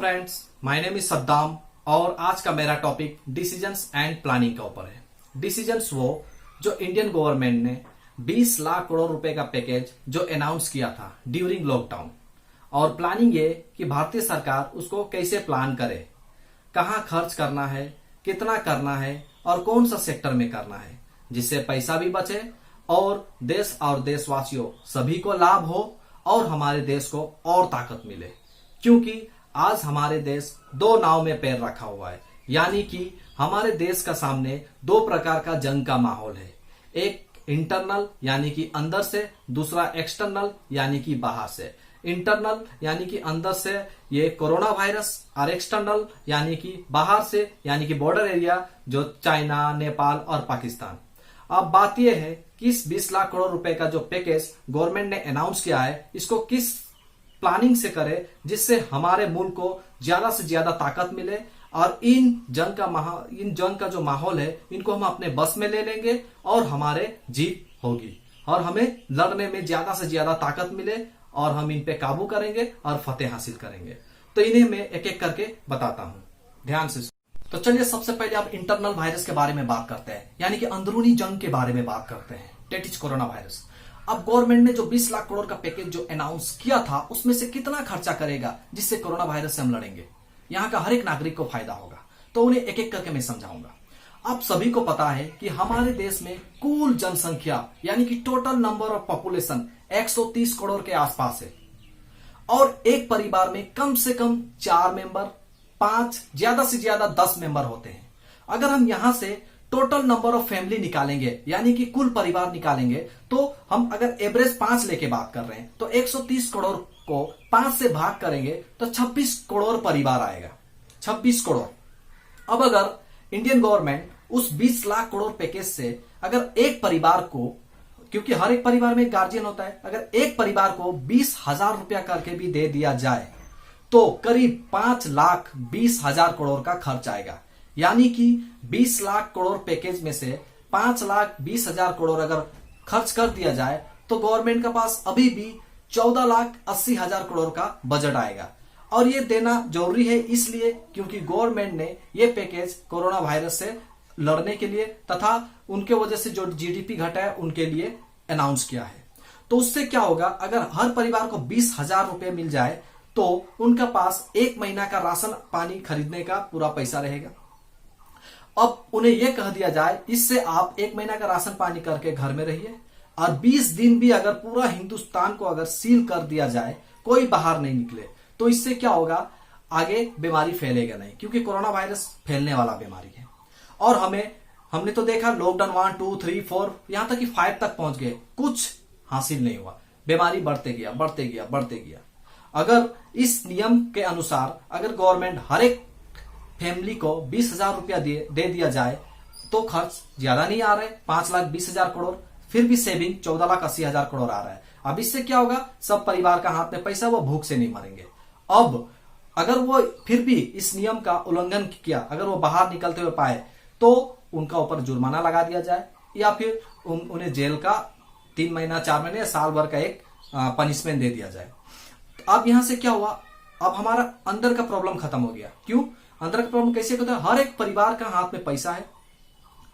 Friends, my name is Saddam और आज का मेरा टॉपिक डिसीजंस एंड प्लानिंग का ऊपर है। डिसीजंस वो जो इंडियन गवर्नमेंट ने 20 लाख करोड़ रुपए का पैकेज जो अनाउंस किया था ड्यूरिंग लॉकडाउन, और प्लानिंग ये कि भारतीय सरकार उसको कैसे प्लान करे, कहां खर्च करना है, कितना करना है और कौन सा सेक्टर में करना है, जिससे पैसा भी बचे और देश और देशवासियों सभी को लाभ हो और हमारे देश को और ताकत मिले। क्योंकि आज हमारे देश दो नाव में पैर रखा हुआ है, यानी कि हमारे देश का सामने दो प्रकार का जंग का माहौल है। एक इंटरनल यानी कि अंदर से, दूसरा एक्सटर्नल यानी कि बाहर से। इंटरनल यानी कि अंदर से ये कोरोना वायरस और एक्सटर्नल यानी कि बाहर से यानी कि बॉर्डर एरिया जो चाइना, नेपाल और पाकिस्तान। अब बात यह है कि इस 20 लाख करोड़ रुपए का जो पैकेज गवर्नमेंट ने अनाउंस किया है, इसको किस प्लानिंग से करे जिससे हमारे मुल्क को ज्यादा से ज्यादा ताकत मिले और इन जंग का जो माहौल है इनको हम अपने बस में ले लेंगे और हमारे जीत होगी और हमें लड़ने में ज्यादा से ज्यादा ताकत मिले और हम इन पे काबू करेंगे और फतेह हासिल करेंगे। तो इन्हें मैं एक एक करके बताता हूं, ध्यान से। तो चलिए सबसे पहले आप इंटरनल वायरस के बारे में बात करते हैं, यानी कि अंदरूनी जंग के बारे में बात करते हैं, डेट इज कोरोना वायरस। अब गवर्नमेंट ने जो 20 लाख करोड़ का पैकेज जो अनाउंस किया था उसमें से कितना खर्चा करेगा जिससे कोरोना वायरस से हम लड़ेंगे, यहाँ का हर एक नागरिक को फायदा होगा, तो उन्हें एक एक करके मैं समझाऊंगा। आप सभी को पता है कि हमारे देश में कुल जनसंख्या यानी कि total number of population 130 crore के आसपास है और एक परिवार में कम से कम 4 मेंबर, 5 ज्यादा से ज्यादा 10 मेंबर होते हैं। अगर हम यहां से टोटल नंबर ऑफ फैमिली निकालेंगे यानी कि कुल परिवार निकालेंगे, तो हम अगर एवरेज 5 लेके बात कर रहे हैं तो 130 करोड़ को 5 से भाग करेंगे तो 26 करोड़ परिवार आएगा, 26 करोड़। अब अगर इंडियन गवर्नमेंट उस 20 लाख करोड़ पैकेज से अगर एक परिवार को, क्योंकि हर एक परिवार में एक गार्जियन होता है, अगर एक परिवार को 20,000 रुपया करके भी दे दिया जाए तो करीब 5,20,000 करोड़ का खर्च आएगा। यानी कि 20 लाख करोड़ पैकेज में से 5,20,000 करोड़ अगर खर्च कर दिया जाए तो गवर्नमेंट के पास अभी भी 14,80,000 करोड़ का बजट आएगा। और ये देना जरूरी है इसलिए क्योंकि गवर्नमेंट ने ये पैकेज कोरोना वायरस से लड़ने के लिए तथा उनके वजह से जो जीडीपी घटा है उनके लिए अनाउंस किया है। तो उससे क्या होगा, अगर हर परिवार को 20,000 रुपए मिल जाए तो उनका पास एक महीना का राशन पानी खरीदने का पूरा पैसा रहेगा। अब उन्हें यह कह दिया जाए इससे आप एक महीना का राशन पानी करके घर में रहिए और 20 दिन भी अगर पूरा हिंदुस्तान को अगर सील कर दिया जाए, कोई बाहर नहीं निकले, तो इससे क्या होगा, आगे बीमारी फैलेगा नहीं, क्योंकि कोरोना वायरस फैलने वाला बीमारी है। और हमने तो देखा लॉकडाउन 1, 2, 3, 4 यहां तक कि 5 तक पहुंच गए, कुछ हासिल नहीं हुआ, बीमारी बढ़ते गया। अगर इस नियम के अनुसार अगर गवर्नमेंट हर एक फैमिली को 20,000 रुपया दे दिया जाए तो खर्च ज्यादा नहीं आ रहा है, 5,20,000 करोड़, फिर भी सेविंग 14,80,000 करोड़ आ रहा है। अब इससे क्या होगा, सब परिवार का हाथ में पैसा, वो भूख से नहीं मरेंगे। अब अगर वो फिर भी इस नियम का उल्लंघन किया, अगर वो बाहर निकलते हुए पाए तो उनका ऊपर जुर्माना लगा दिया जाए या फिर उन्हें जेल का 3 महीना, 4 महीने या साल भर का एक पनिशमेंट दे दिया जाए। अब यहां से क्या हुआ, अब हमारा अंदर का प्रॉब्लम खत्म हो गया। क्यों अंदर का प्रॉब्लम कैसे होता है, हर एक परिवार का हाथ में पैसा है,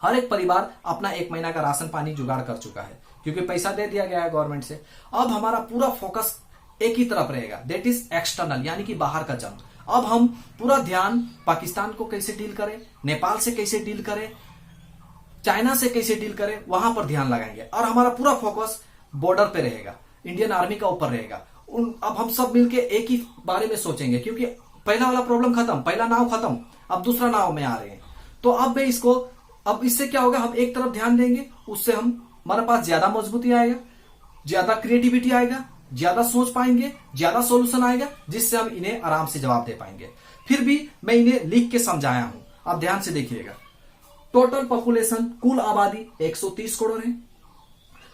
हर एक परिवार अपना एक महीना का राशन पानी जुगाड़ कर चुका है क्योंकि पैसा दे दिया गया है गवर्नमेंट से। अब हमारा पूरा फोकस एक ही तरफ रहेगा, दैट इज एक्सटर्नल यानी कि बाहर का जंग। अब हम पूरा ध्यान पाकिस्तान को कैसे डील करें, नेपाल से कैसे डील करें, चाइना से कैसे डील करें, वहां पर ध्यान लगाएंगे और हमारा पूरा फोकस बॉर्डर पे रहेगा, इंडियन आर्मी का ऊपर रहेगा। अब हम सब मिलके एक ही बारे में सोचेंगे क्योंकि पहला वाला प्रॉब्लम खत्म, पहला नाव खत्म, अब दूसरा नाव में आ रहे हैं। तो अब इससे क्या होगा, हम एक तरफ ध्यान देंगे, उससे हमारे पास ज्यादा मजबूती आएगा, ज्यादा क्रिएटिविटी आएगा, ज्यादा सोच पाएंगे, ज्यादा सॉल्यूशन आएगा, जिससे हम इन्हें आराम से जवाब दे पाएंगे। फिर भी मैं इन्हें लिख के समझाया हूं, आप ध्यान से देखिएगा। टोटल पॉपुलेशन कुल आबादी 130 करोड़ है।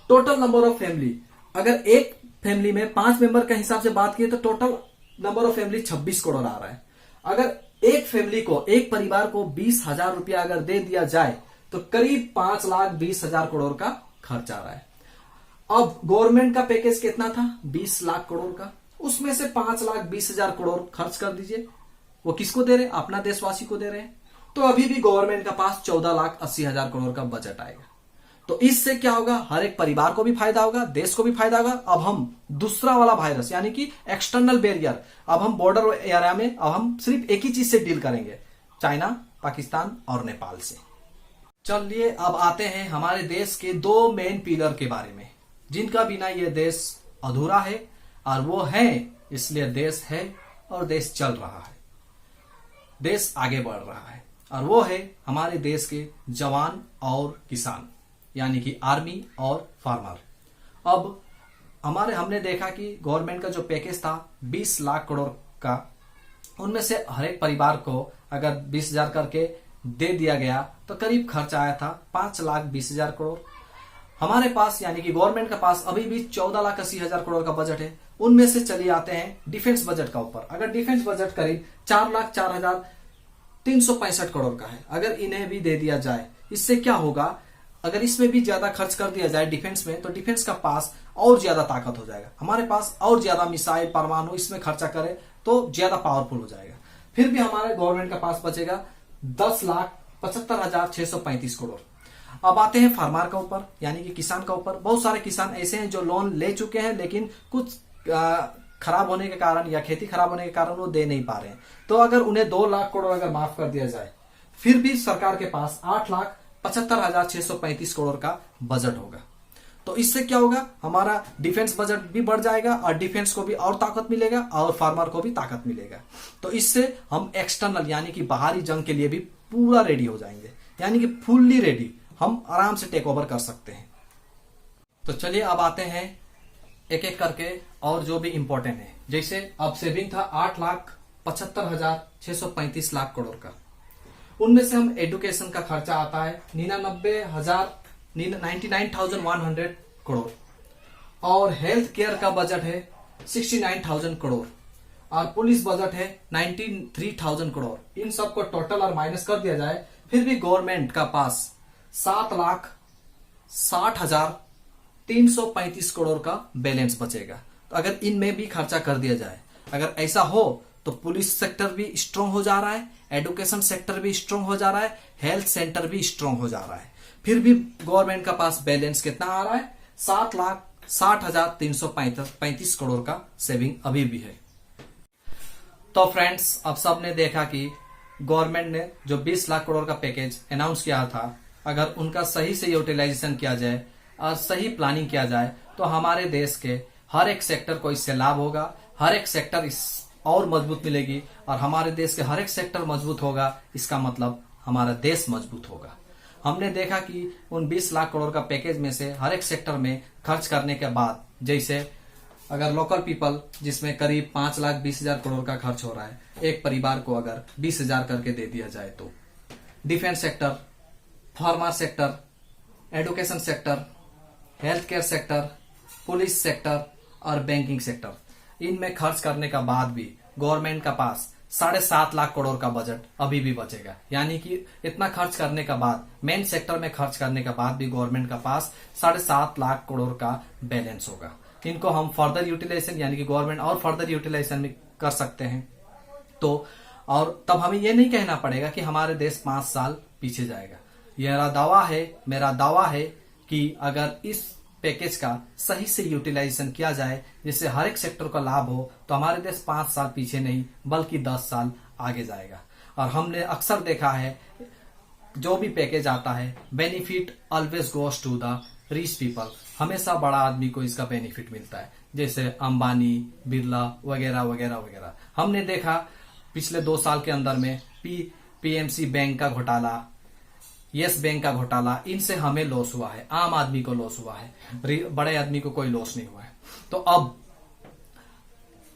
टोटल नंबर ऑफ फैमिली, अगर एक फैमिली में 5 मेंबर के हिसाब से बात की तो total number of family 26 crore आ रहा है। अगर एक फैमिली को, एक परिवार को 20,000 रुपया अगर दे दिया जाए तो करीब 5,20,000 करोड़ का खर्च आ रहा है। अब गवर्नमेंट का पैकेज कितना था, 20 लाख करोड़ का, उसमें से 5,20,000 करोड़ खर्च कर दीजिए, वो किसको दे रहे हैं? अपना देशवासी को दे रहे हैं। तो अभी भी गवर्नमेंट के पास 14,80,000 करोड़ का बजट आएगा। तो इससे क्या होगा? हर एक परिवार को भी फायदा होगा, देश को भी फायदा होगा। अब हम दूसरा वाला वायरस यानी कि एक्सटर्नल बैरियर, अब हम बॉर्डर एरिया में अब हम सिर्फ एक ही चीज से डील करेंगे, चाइना, पाकिस्तान और नेपाल से। चलिए अब आते हैं हमारे देश के दो मेन पिलर के बारे में, जिनका बिना ये देश अधूरा है, और वो है इसलिए देश है और देश चल रहा है, देश आगे बढ़ रहा है। और वो है हमारे देश के जवान और किसान, यानी कि आर्मी और फार्मर। अब हमने देखा कि गवर्नमेंट का जो पैकेज था 20 लाख करोड़ का, उनमें से हर एक परिवार को अगर 20,000 करके दे दिया गया तो करीब खर्चा आया था 5,20,000 करोड़। हमारे पास यानी कि गवर्नमेंट के पास अभी भी 14,80,000 करोड़ का बजट है। उनमें से चलिए आते हैं डिफेंस बजट का ऊपर। अगर डिफेंस बजट करीब 4,04,365 करोड़ का है, अगर इन्हें भी दे दिया जाए, इससे क्या होगा? अगर इसमें भी ज्यादा खर्च कर दिया जाए डिफेंस में, तो डिफेंस का पास और ज्यादा ताकत हो जाएगा, हमारे पास और ज्यादा मिसाइल, परमाणु इसमें खर्चा करे तो ज्यादा पावरफुल हो जाएगा। फिर भी हमारे गवर्नमेंट का पास बचेगा 10,75,635 करोड़। अब आते हैं फार्मर का ऊपर, यानी कि किसान का ऊपर। बहुत सारे किसान ऐसे हैं जो लोन ले चुके हैं, लेकिन कुछ खराब होने के कारण या खेती खराब होने के कारण वो दे नहीं पा रहे हैं। तो अगर उन्हें 2 लाख करोड़ अगर माफ कर दिया जाए, फिर भी सरकार के पास 8,75,635 करोड़ का बजट होगा। तो इससे क्या होगा? हमारा डिफेंस बजट भी बढ़ जाएगा और डिफेंस को भी और ताकत मिलेगा और फार्मर को भी ताकत मिलेगा। तो इससे हम एक्सटर्नल यानी कि बाहरी जंग के लिए भी पूरा रेडी हो जाएंगे, यानी कि फुल्ली रेडी, हम आराम से टेक ओवर कर सकते हैं। तो चलिए अब आते हैं एक एक करके और जो भी इंपॉर्टेंट है। जैसे अब सेविंग था 8,75,635 लाख करोड़ का, उनमें से हम एजुकेशन का खर्चा आता है 99,100 करोड़, और हेल्थ केयर का बजट है 69,000 करोड़, और पुलिस बजट है 93,000 करोड़। इन सबको टोटल और माइनस कर दिया जाए, फिर भी गवर्नमेंट का पास 7,60,335 करोड़ का बैलेंस बचेगा। तो अगर इनमें भी खर्चा कर दिया जाए, अगर ऐसा हो तो पुलिस सेक्टर भी स्ट्रांग हो जा रहा है, एजुकेशन सेक्टर भी स्ट्रांग हो जा रहा है, हेल्थ सेंटर भी स्ट्रांग हो जा रहा है। फिर भी गवर्नमेंट का पास बैलेंस कितना आ रहा है? 7,60,335 करोड़ का सेविंग अभी भी है। तो फ्रेंड्स, अब सबने देखा कि गवर्नमेंट ने जो 20 लाख करोड़ का पैकेज अनाउंस किया था, अगर उनका सही से यूटिलाइजेशन किया जाए और सही प्लानिंग किया जाए तो हमारे देश के हर एक सेक्टर को इससे लाभ होगा, हर एक सेक्टर इस और मजबूत मिलेगी, और हमारे देश के हर एक सेक्टर मजबूत होगा, इसका मतलब हमारा देश मजबूत होगा। हमने देखा कि उन 20 लाख करोड़ का पैकेज में से हर एक सेक्टर में खर्च करने के बाद, जैसे अगर लोकल पीपल जिसमें करीब 5,20,000 करोड़ का खर्च हो रहा है, एक परिवार को अगर 20,000 करके दे दिया जाए, तो defence sector, pharma sector, education sector, health care sector, police sector और बैंकिंग सेक्टर, इनमें खर्च करने का बाद भी गवर्नमेंट का पास 7.5 लाख करोड़ का बजट अभी भी बचेगा। यानी कि इतना खर्च करने का बाद, मेन सेक्टर में खर्च करने के बाद भी गवर्नमेंट का पास 7.5 लाख करोड़ का बैलेंस होगा। इनको हम फर्दर यूटिलाइजेशन यानी कि गवर्नमेंट और फर्दर यूटिलाइजेशन में कर सकते हैं। तो और तब हमें यह नहीं कहना पड़ेगा कि हमारे देश 5 साल पीछे जाएगा। मेरा दावा है कि अगर इस पैकेज का सही से यूटिलाइजेशन किया जाए, जिससे हर एक सेक्टर का लाभ हो, तो हमारे देश 5 साल पीछे नहीं बल्कि 10 साल आगे जाएगा। और हमने अक्सर देखा है जो भी पैकेज आता है, benefit always goes to the rich people, हमेशा बड़ा आदमी को इसका बेनिफिट मिलता है, जैसे अंबानी, बिरला वगैरह वगैरह वगैरह। हमने देखा पिछले 2 साल के अंदर में पीएमसी बैंक का घोटाला, यस बैंक का घोटाला, इनसे हमें लॉस हुआ है, आम आदमी को लॉस हुआ है, बड़े आदमी को कोई लॉस नहीं हुआ है। तो अब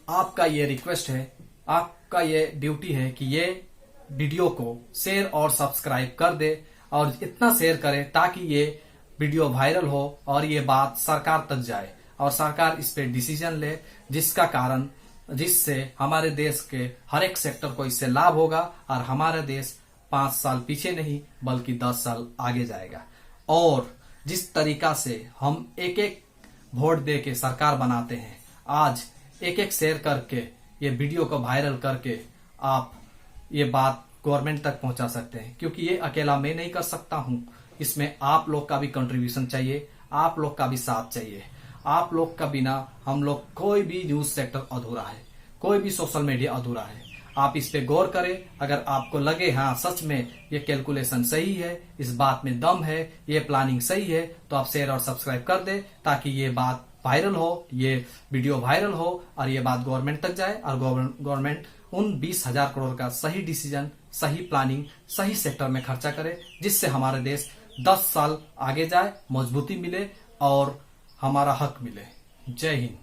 आपका ये रिक्वेस्ट है, आपका ये ड्यूटी है कि ये वीडियो को शेयर और सब्सक्राइब कर दे, और इतना शेयर करें ताकि ये वीडियो वायरल हो और ये बात सरकार तक जाए और सरकार इस पे डिसीजन ले, जिससे हमारे देश के हर एक सेक्टर को इससे लाभ होगा और हमारा देश 5 साल पीछे नहीं बल्कि 10 साल आगे जाएगा। और जिस तरीका से हम एक एक वोट दे के सरकार बनाते हैं, आज एक एक शेयर करके ये वीडियो को वायरल करके आप ये बात गवर्नमेंट तक पहुंचा सकते हैं, क्योंकि ये अकेला मैं नहीं कर सकता हूं। इसमें आप लोग का भी कंट्रीब्यूशन चाहिए, आप लोग का भी साथ चाहिए। आप लोग का बिना हम लोग कोई भी न्यूज सेक्टर अधूरा है, कोई भी सोशल मीडिया अधूरा है। आप इस पे गौर करें। अगर आपको लगे हाँ सच में ये कैलकुलेशन सही है, इस बात में दम है, ये प्लानिंग सही है, तो आप शेयर और सब्सक्राइब कर दें, ताकि ये बात वायरल हो, ये वीडियो वायरल हो और ये बात गवर्नमेंट तक जाए और गवर्नमेंट उन 20,000 करोड़ का सही डिसीजन, सही प्लानिंग, सही सेक्टर में खर्चा करे, जिससे हमारा देश 10 साल आगे जाए, मजबूती मिले और हमारा हक मिले। जय हिंद।